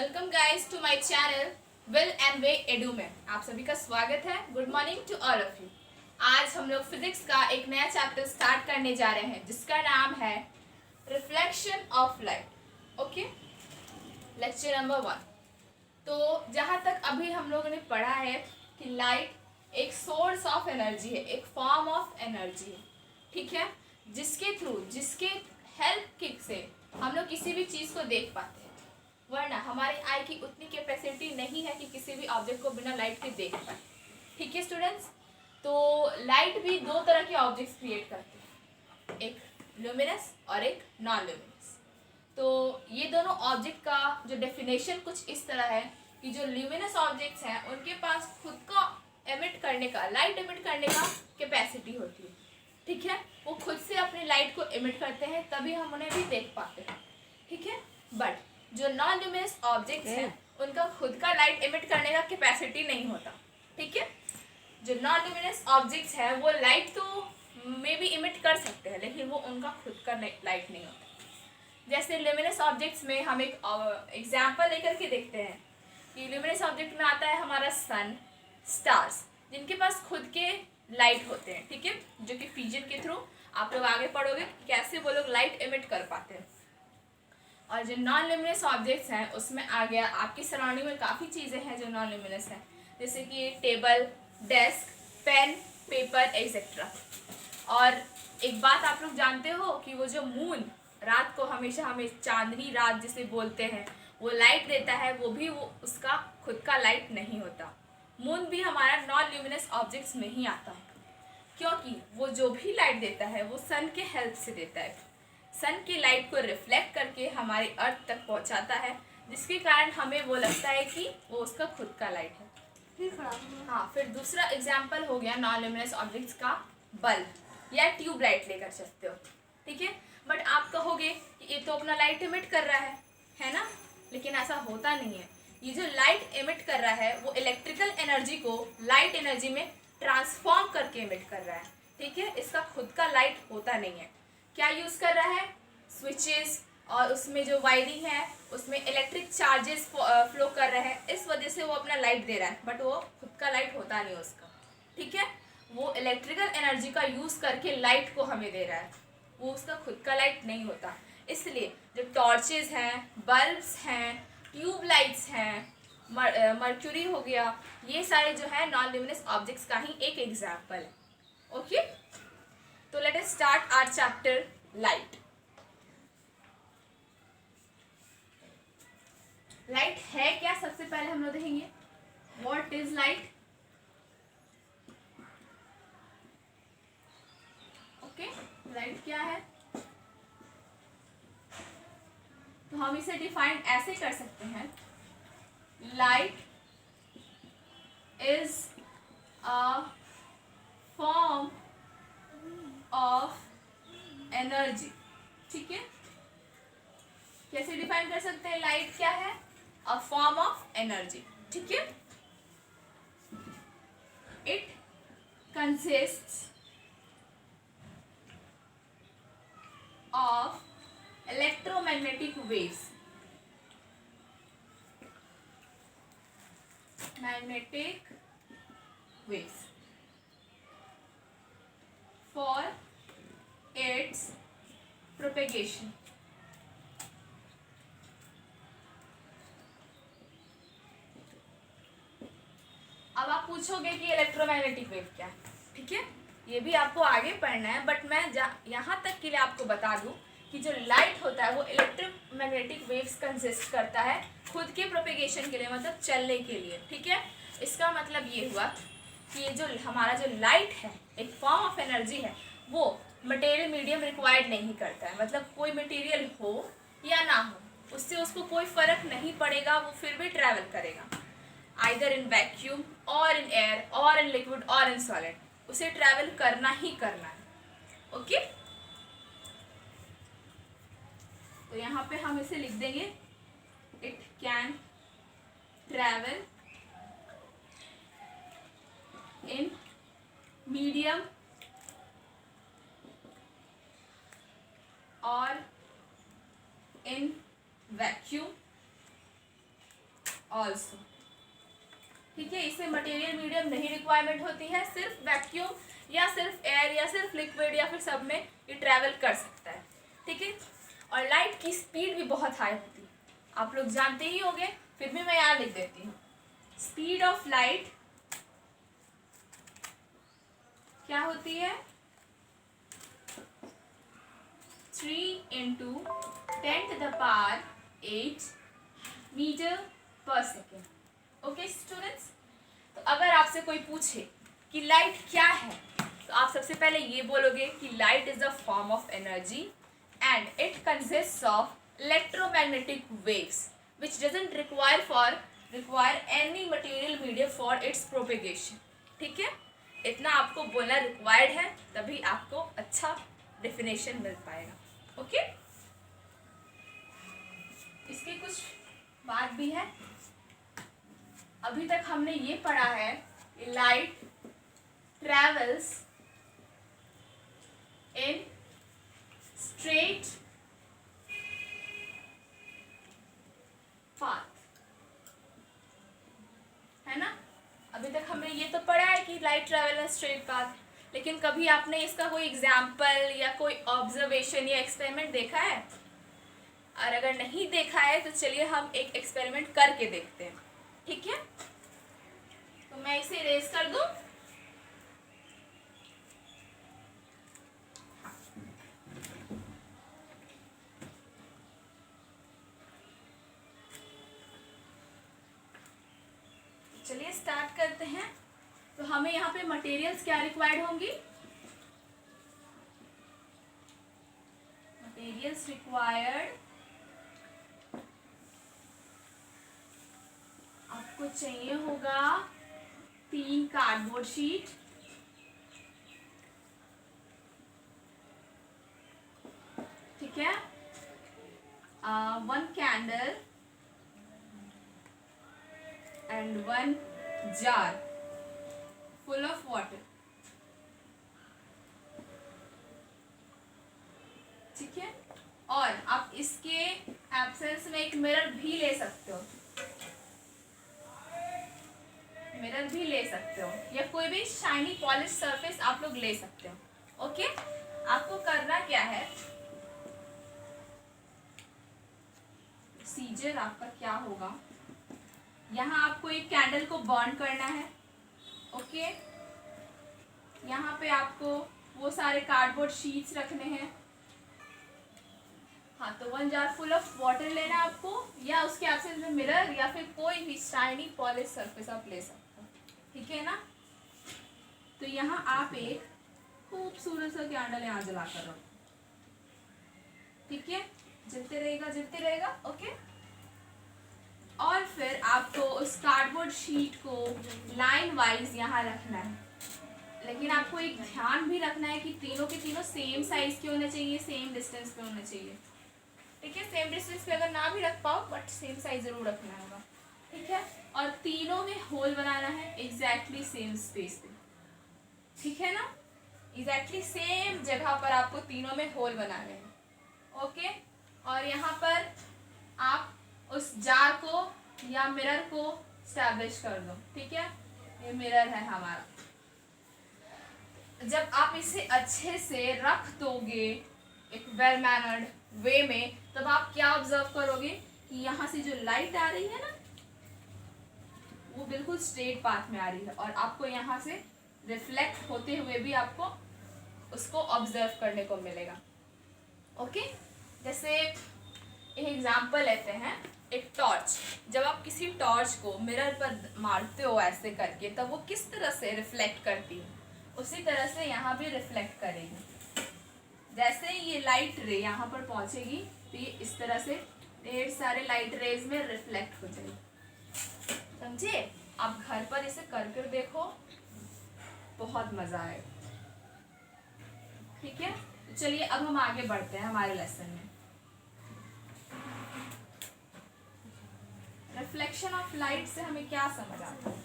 Welcome guys to my channel will and way edu में आप सभी का स्वागत है। Good morning to all of you. आज हम लोग फिजिक्स का एक नया चैप्टर स्टार्ट करने जा रहे हैं जिसका नाम है reflection of light. Okay, lecture number 1। तो जहाँ तक अभी हम लोगों ने पढ़ा है कि लाइट एक सोर्स ऑफ एनर्जी है, एक फॉर्म ऑफ एनर्जी है, ठीक है, जिसके थ्रू, जिसके हेल्प से हम लोग किसी भी चीज़ को देख पाते हैं, वरना हमारी आई की उतनी कैपेसिटी नहीं है कि किसी भी ऑब्जेक्ट को बिना लाइट के देख पाए। ठीक है स्टूडेंट्स, तो लाइट भी दो तरह के ऑब्जेक्ट्स क्रिएट करते हैं, एक ल्यूमिनस और एक नॉन ल्यूमिनस। तो ये दोनों ऑब्जेक्ट का जो डेफिनेशन कुछ इस तरह है कि जो ल्यूमिनस ऑब्जेक्ट्स हैं उनके पास खुद का एमिट करने का, लाइट एमिट करने का कैपेसिटी होती है। ठीक है, वो खुद से अपनी लाइट को एमिट करते हैं, तभी हम उन्हें भी देख पाते हैं। ठीक है, बट जो नॉन ल्यूमिनस ऑब्जेक्ट्स हैं उनका खुद का लाइट एमिट करने का कैपेसिटी नहीं होता। ठीक है, जो नॉन ल्यूमिनस ऑब्जेक्ट्स हैं वो लाइट तो मे बी इमिट कर सकते हैं, लेकिन वो उनका खुद का लाइट नहीं होता। जैसे ल्यूमिनस ऑब्जेक्ट्स में हम एक एग्जाम्पल लेकर के देखते हैं कि ल्यूमिनस ऑब्जेक्ट में आता है हमारा सन, स्टार्स, जिनके पास खुद के लाइट होते हैं। ठीक है, जो कि फ्यूजन के थ्रू आप लोग आगे पढ़ोगे कैसे वो लोग लाइट एमिट कर पाते हैं। और जो नॉन ल्यूमिनस ऑब्जेक्ट्स हैं उसमें आ गया आपकी सराउंडिंग में काफ़ी चीज़ें हैं जो नॉन ल्यूमिनस हैं, जैसे कि table, desk, pen, paper etcetera. और एक बात आप लोग जानते हो कि वो जो मून रात को हमेशा हमें चांदनी रात जिसे बोलते हैं वो लाइट देता है, वो भी वो उसका खुद का लाइट नहीं होता। मून भी हमारा नॉन ल्यूमिनस ऑब्जेक्ट्स में ही आता है, क्योंकि वो जो भी लाइट देता है वो सन के हेल्प से देता है। सन की लाइट को रिफ्लेक्ट करके हमारी अर्थ तक पहुंचाता है, जिसके कारण हमें वो लगता है कि वो उसका खुद का लाइट है। हाँ, फिर दूसरा एग्जाम्पल हो गया नॉन ल्यूमिनस ऑब्जेक्ट्स का बल्ब या ट्यूब लाइट लेकर सकते हो। ठीक है, बट आप कहोगे कि ये तो अपना लाइट एमिट कर रहा है ना, लेकिन ऐसा होता नहीं है। ये जो लाइट एमिट कर रहा है वो इलेक्ट्रिकल एनर्जी को लाइट एनर्जी में ट्रांसफॉर्म करके एमिट कर रहा है। ठीक है, इसका खुद का लाइट होता नहीं है। क्या यूज़ कर रहा है? स्विचेस, और उसमें जो वायरिंग है उसमें इलेक्ट्रिक चार्जेस फ्लो कर रहे हैं, इस वजह से वो अपना लाइट दे रहा है, बट वो खुद का लाइट होता नहीं उसका। ठीक है, वो इलेक्ट्रिकल एनर्जी का यूज़ करके लाइट को हमें दे रहा है, वो उसका खुद का लाइट नहीं होता। इसलिए जो टॉर्चेस हैं, बल्ब्स हैं, ट्यूब लाइट्स हैं, मर्क्यूरी हो गया, ये सारे जो है नॉन ल्यूमिनस ऑब्जेक्ट्स का ही एक एग्जाम्पल है। ओके, तो let us start our chapter light. Light है क्या, सबसे पहले हम लोग देखेंगे what is light. Okay, light क्या है, तो हम इसे डिफाइन ऐसे कर सकते हैं, light is a form of energy. ठीक है, कैसे डिफाइन कर सकते हैं लाइट क्या है? A form of energy. ठीक है, it consists of electromagnetic waves, magnetic waves for its propagation। अब आप पूछोगे कि इलेक्ट्रोमैग्नेटिक वेव क्या है। ठीक है, ये भी आपको आगे पढ़ना है, बट मैं यहाँ तक के लिए आपको बता दूं कि जो लाइट होता है वो इलेक्ट्रोमैग्नेटिक वेव्स कंसिस्ट करता है खुद के प्रोपेगेशन के लिए, मतलब चलने के लिए। ठीक है, इसका मतलब ये हुआ कि ये जो हमारा जो लाइट है एक फॉर्म ऑफ एनर्जी है, वो मटेरियल मीडियम रिक्वायर्ड नहीं करता है, मतलब कोई मटेरियल हो या ना हो उससे उसको कोई फर्क नहीं पड़ेगा, वो फिर भी ट्रैवल करेगा, आइदर इन वैक्यूम और इन एयर और इन लिक्विड और इन सॉलिड, उसे ट्रैवल करना ही करना है। ओके, तो यहाँ पे हम इसे लिख देंगे, it can travel in medium और इन वैक्यूम ऑल्सो। ठीक है, इसमें मटेरियल मीडियम नहीं रिक्वायरमेंट होती है, सिर्फ वैक्यूम या सिर्फ एयर या सिर्फ लिक्विड या फिर सब में ये ट्रैवल कर सकता है। ठीक है, और लाइट की स्पीड भी बहुत हाई होती है, आप लोग जानते ही होंगे, फिर भी मैं यहाँ लिख देती हूँ। स्पीड ऑफ लाइट क्या होती है? 3 × 10⁸ मीटर पर सेकेंड। ओके स्टूडेंट्स, तो अगर आपसे कोई पूछे कि लाइट क्या है, तो आप सबसे पहले ये बोलोगे कि light is a form of energy and it consists of electromagnetic waves which doesn't require any material medium for its propagation. ठीक है, इतना आपको बोलना रिक्वायर्ड है, तभी आपको अच्छा डेफिनेशन मिल पाएगा। ओके, इसकी कुछ बात भी है। अभी तक हमने ये पढ़ा है कि light travels in straight path, है ना। अभी तक हमने ये तो पढ़ा है कि light travel in straight path, लेकिन कभी आपने इसका कोई एग्जाम्पल या कोई ऑब्जर्वेशन या एक्सपेरिमेंट देखा है? और अगर नहीं देखा है तो चलिए हम एक एक्सपेरिमेंट करके देखते हैं। ठीक है, तो मैं इसे इरेज कर दूं। चलिए स्टार्ट करते हैं। तो हमें यहाँ पे मटेरियल्स क्या रिक्वायर्ड होंगी? मटेरियल्स रिक्वायर्ड, आपको चाहिए होगा 3 कार्डबोर्ड शीट, ठीक है, 1 candle and 1 jar full of water। ठीक है, और आप इसके एब्सेंस में एक मिरर भी ले सकते हो, मिरर भी ले सकते हो, या कोई भी शाइनी पॉलिश सरफेस आप लोग ले सकते हो। ओके, आपको करना क्या है, प्रोसीजर आपका क्या होगा, यहाँ आपको एक कैंडल को बर्न करना है। ओके, यहाँ पे आपको वो सारे कार्डबोर्ड शीट्स रखने हैं। हाँ, तो 1 jar फुल ऑफ वाटर लेना है आपको, या उसके एब्सेंस में मिरर या फिर कोई भी शाइनी पॉलिश सरफेस आप ले सकते हो। ठीक है ना। तो यहाँ आप एक खूबसूरत सा कैंडल यहाँ जला कर रखो। ठीक है, जलते रहेगा जलते रहेगा। ओके, और फिर आपको उस कार्डबोर्ड शीट को लाइन वाइज यहाँ रखना है, लेकिन आपको एक ध्यान भी रखना है कि तीनों के तीनों सेम साइज के होने चाहिए, सेम डिस्टेंस पे होने चाहिए। ठीक है, सेम डिस्टेंस पे अगर ना भी रख पाओ बट सेम साइज जरूर रखना होगा। ठीक है, और तीनों में होल बनाना है एग्जैक्टली सेम स्पेस पे। ठीक है ना, एग्जैक्टली सेम जगह पर आपको तीनों में होल बनाने हैं। ओके, और यहाँ पर आप उस जार को या मिरर को स्टैब्लिश कर दो। ठीक है, ये मिरर है हमारा। जब आप इसे अच्छे से रख दोगे एक वेल मैनर्ड वे में, तब आप क्या ऑब्जर्व करोगे कि यहाँ से जो लाइट आ रही है ना, वो बिल्कुल स्ट्रेट पाथ में आ रही है, और आपको यहाँ से रिफ्लेक्ट होते हुए भी आपको उसको ऑब्जर्व करने को मिलेगा। ओके, जैसे एक एग्जांपल लेते हैं, एक टॉर्च। जब आप किसी टॉर्च को मिरर पर मारते हो ऐसे करके, तब वो किस तरह से रिफ्लेक्ट करती है, उसी तरह से यहाँ भी रिफ्लेक्ट करेगी। जैसे ही ये लाइट रे यहाँ पर पहुँचेगी तो ये इस तरह से ढेर सारे लाइट रेज में रिफ्लेक्ट हो जाएगी। समझे? आप घर पर इसे कर देखो, बहुत मजा आएगा। ठीक है, तो चलिए अब हम आगे बढ़ते हैं हमारे लेसन में। रिफ्लेक्शन ऑफ लाइट से हमें क्या समझ आता है?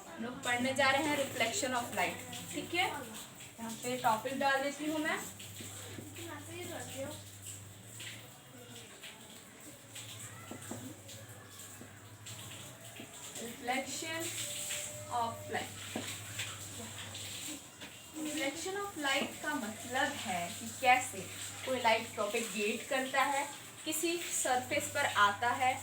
हम लोग पढ़ने जा रहे हैं रिफ्लेक्शन ऑफ लाइट। ठीक है, यहाँ पे टॉपिक डाल देती हूँ मैं। Reflection of light. Reflection of light का मतलब है कि कैसे कोई लाइट प्रोपेगेट करता है, किसी सरफेस पर आता है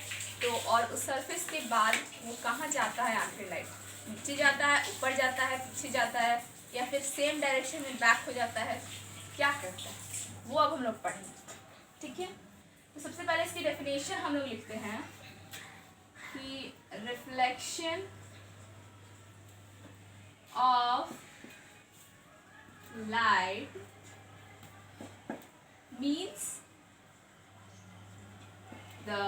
तो और उस सरफेस के बाद वो कहाँ जाता है, आखिर लाइट नीचे जाता है, ऊपर जाता है, पीछे जाता है, या फिर सेम डायरेक्शन में बैक हो जाता है, क्या करता है वो अब हम लोग पढ़ेंगे। ठीक है, तो सबसे पहले इसकी डेफिनेशन हम लोग लिखते हैं कि reflection of light means the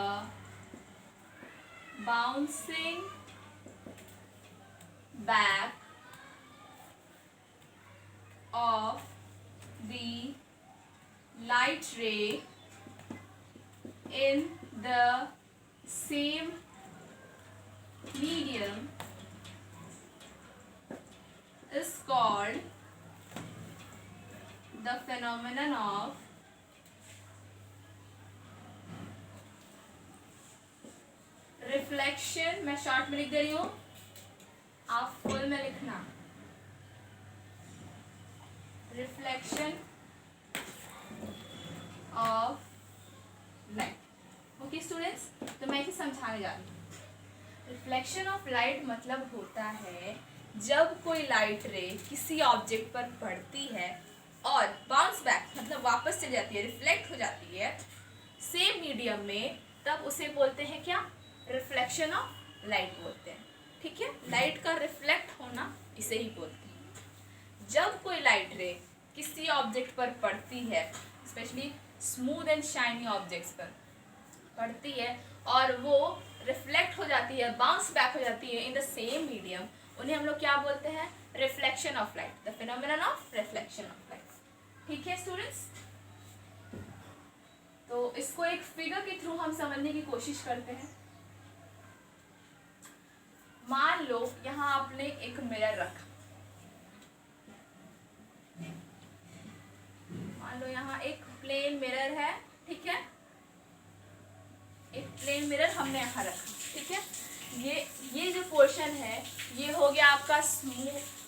bouncing back of the light ray in the same medium is called the phenomenon of reflection. मैं शॉर्ट में लिख दे रही हूँ, आप फुल में लिखना। Reflection of light. Okay students, तो मैं इसे समझाने जा रही हूँ। रिफ्लेक्शन ऑफ लाइट मतलब होता है जब कोई लाइट रे किसी ऑब्जेक्ट पर पड़ती है और बाउंस बैक मतलब वापस चली जाती है, रिफ्लेक्ट हो जाती है सेम मीडियम में, तब उसे बोलते हैं क्या, रिफ्लेक्शन ऑफ लाइट बोलते हैं। ठीक है, लाइट का रिफ्लेक्ट होना इसे ही बोलते हैं। जब कोई लाइट रे किसी ऑब्जेक्ट पर पड़ती है, specially smooth and shiny objects पर पड़ती है और वो रिफ्लेक्ट हो जाती है, बाउंस बैक हो जाती है इन द सेम मीडियम, उन्हें हम लोग क्या बोलते हैं, reflection of light, the phenomenon of reflection of light. ठीक है स्टूडेंट्स, तो इसको एक फिगर के थ्रू हम समझने की कोशिश करते हैं। मान लो यहाँ आपने एक मिरर रखा, मान लो यहाँ एक प्लेन मिरर है, ठीक है, एक प्लेन मिरर हमने यहाँ रखा। ठीक है, ये जो पोर्शन है ये हो गया आपका स्मूथ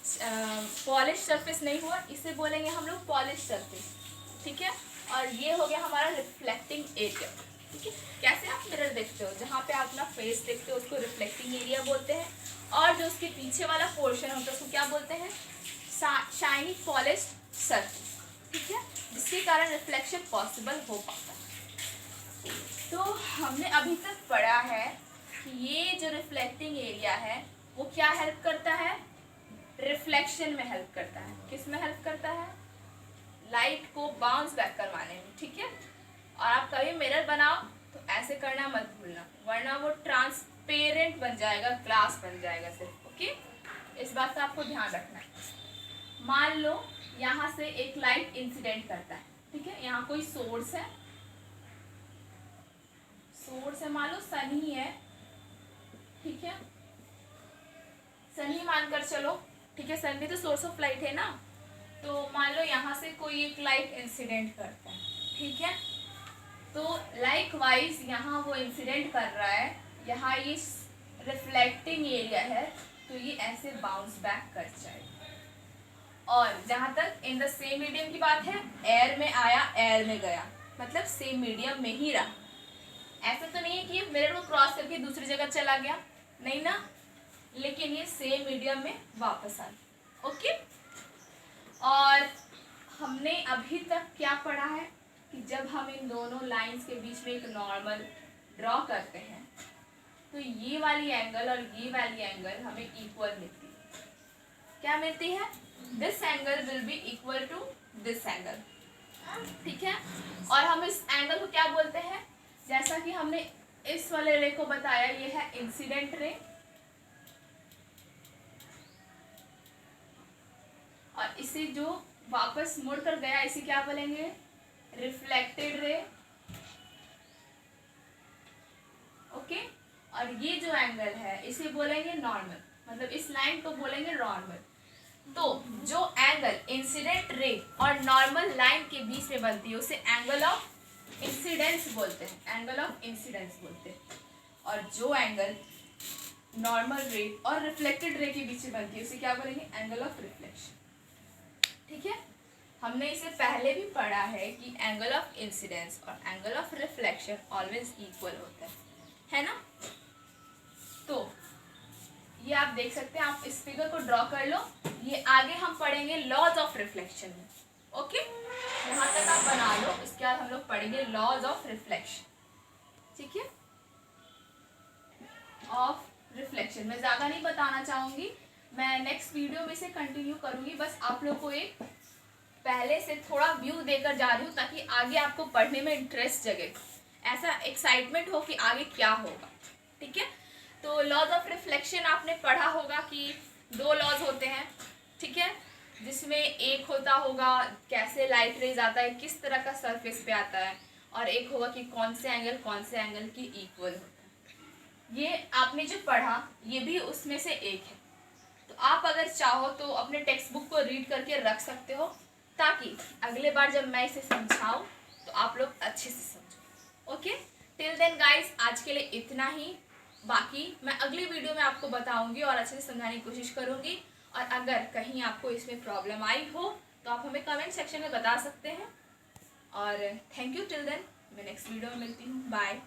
पॉलिश सरफेस नहीं हुआ, इसे बोलेंगे हम लोग पॉलिश सरफेस। ठीक है, और ये हो गया हमारा रिफ्लेक्टिंग एरिया। ठीक है, कैसे आप मिरर देखते हो, जहाँ पे आप अपना फेस देखते हो उसको रिफ्लेक्टिंग एरिया बोलते हैं, और जो उसके पीछे वाला पोर्शन होता है उसको क्या बोलते हैं, शाइनी पॉलिश सरफेस। ठीक है, जिसके कारण रिफ्लेक्शन पॉसिबल हो पाता है। तो हमने अभी तक पढ़ा है कि ये जो रिफ्लेक्टिंग एरिया है वो क्या हेल्प करता है, रिफ्लेक्शन में हेल्प करता है। किस में हेल्प करता है, लाइट को बाउंस बैक करवाने में। ठीक है, और आप कभी मिरर बनाओ तो ऐसे करना मत भूलना, वरना वो ट्रांसपेरेंट बन जाएगा, ग्लास बन जाएगा सिर्फ। ओके, इस बात का आपको ध्यान रखना है। मान लो यहाँ से एक लाइट इंसिडेंट करता है, ठीक है, यहाँ कोई सोर्स है, मान लो सन ही है, ठीक है, सन ही मानकर चलो। ठीक है, सन भी तो सोर्स ऑफ लाइट है ना। तो मान लो यहाँ से कोई एक लाइट इंसिडेंट करता है, ठीक है, तो लाइक वाइज यहाँ वो इंसिडेंट कर रहा है, यहाँ ये रिफ्लेक्टिंग एरिया है, तो ये ऐसे बाउंस बैक कर जाएगा। और जहाँ तक इन द सेम मीडियम की बात है, एयर में आया एयर में गया, मतलब सेम मीडियम में ही रहा। ऐसा तो नहीं है कि मिरर को क्रॉस करके दूसरी जगह चला गया, नहीं ना, लेकिन ये सेम मीडियम में वापस आ गया। ओके, और हमने अभी तक क्या पढ़ा है कि जब हम इन दोनों लाइंस के बीच में एक नॉर्मल ड्रॉ करते हैं तो ये वाली एंगल और ये वाली एंगल हमें इक्वल मिलती है। क्या मिलती है, this angle will be equal to this angle. ठीक है, और हम इस एंगल को क्या बोलते हैं, जैसा कि हमने इस वाले रे को बताया, ये है इंसिडेंट रे, और इसे जो वापस मुड़ कर गया इसे क्या बोलेंगे, रिफ्लेक्टेड रे। ओके, और ये जो एंगल है इसे बोलेंगे नॉर्मल, मतलब इस लाइन को बोलेंगे नॉर्मल। तो जो एंगल इंसिडेंट रे और नॉर्मल लाइन के बीच में बनती है उसे एंगल ऑफ इंसिडेंस बोलते हैं, एंगल ऑफ इंसिडेंस बोलते हैं। और जो एंगल नॉर्मल रे और रिफ्लेक्टेड रे के बीच में बनती है, उसे क्या बोलेंगे? Angle of reflection. ठीक है, हमने इसे पहले भी पढ़ा है कि एंगल ऑफ इंसिडेंस और angle of reflection always equal होता है ना। तो ये आप देख सकते हैं, आप इस फिगर को ड्रॉ कर लो। ये आगे हम पढ़ेंगे लॉज ऑफ रिफ्लेक्शन में। ओके, यहाँ तक आप बना लो, इसके बाद हम लोग पढ़ेंगे लॉज ऑफ रिफ्लेक्शन। ठीक है, ऑफ रिफ्लेक्शन मैं ज़्यादा नहीं बताना चाहूँगी, मैं नेक्स्ट वीडियो में इसे कंटिन्यू करूँगी। बस आप लोग को एक पहले से थोड़ा व्यू देकर जा रही हूँ ताकि आगे आपको पढ़ने में इंटरेस्ट जगे, ऐसा एक्साइटमेंट हो कि आगे क्या होगा। ठीक है, तो लॉज ऑफ रिफ्लेक्शन आपने पढ़ा होगा कि दो लॉज होते हैं। ठीक है, जिसमें एक होता होगा कैसे लाइट रेज आता है, किस तरह का सरफेस पे आता है, और एक होगा कि कौन से एंगल की इक्वल होता है। ये आपने जो पढ़ा ये भी उसमें से एक है। तो आप अगर चाहो तो अपने टेक्स्ट बुक को रीड करके रख सकते हो, ताकि अगले बार जब मैं इसे समझाऊँ तो आप लोग अच्छे से समझो। ओके, टिल देन गाइस, आज के लिए इतना ही। बाकी मैं अगली वीडियो में आपको बताऊंगी और अच्छे से समझाने की कोशिश करूंगी। और अगर कहीं आपको इसमें प्रॉब्लम आई हो तो आप हमें कमेंट सेक्शन में बता सकते हैं। और थैंक यू। टिल देन मैं नेक्स्ट वीडियो में मिलती हूँ। बाय।